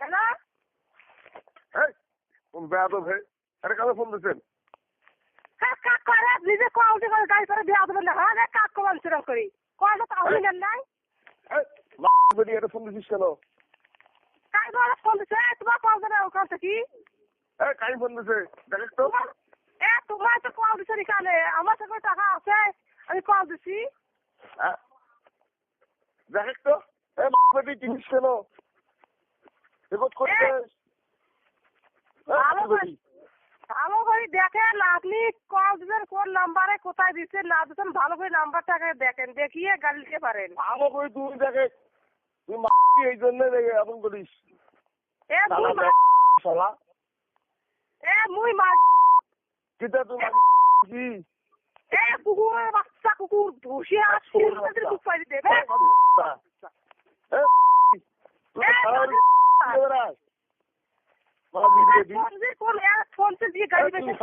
Hello এই কোন বেয়াদব হে আরে কাকে ফোন দিছেন? কাক করে নিজে কোয়াউটি করে গাড়ি করে বিয়া দেবেন না হ্যাঁ কাক কমান সেরকম করি কয়টা তাহলে নেন নাই এই বেটি এটা ফোন দিছিস কেন? কাই বলে ফোন দিছে তোমার কল দেবে ওখান থেকে এই কাই ফোন দিছে দেখ তো। তোমার তো কল দিছে কানে আমার কাছে টাকা আছে আমি কল দিছি দেখ তো এই বেটি চিনিস কেন? রেকর্ড করছিস? ভালো করে দেখেন আপনি কল দিচ্ছেন কোন নাম্বারে কোথায় দিচ্ছেন না দিচ্ছেন ভালো করে নাম্বারটাকে দেখেন দেখিয়ে গাড়ি দিতে পারেন। আমাকে কই তুই দেখে তুই এই জন্য দেখে এমন করিস শালা মুই মার কিটা তুই কি কুকুরের বাচ্চা কুকুর ধুসি আর কুপাই দেবে ফোন দিয়ে গাড়ি নিয়ে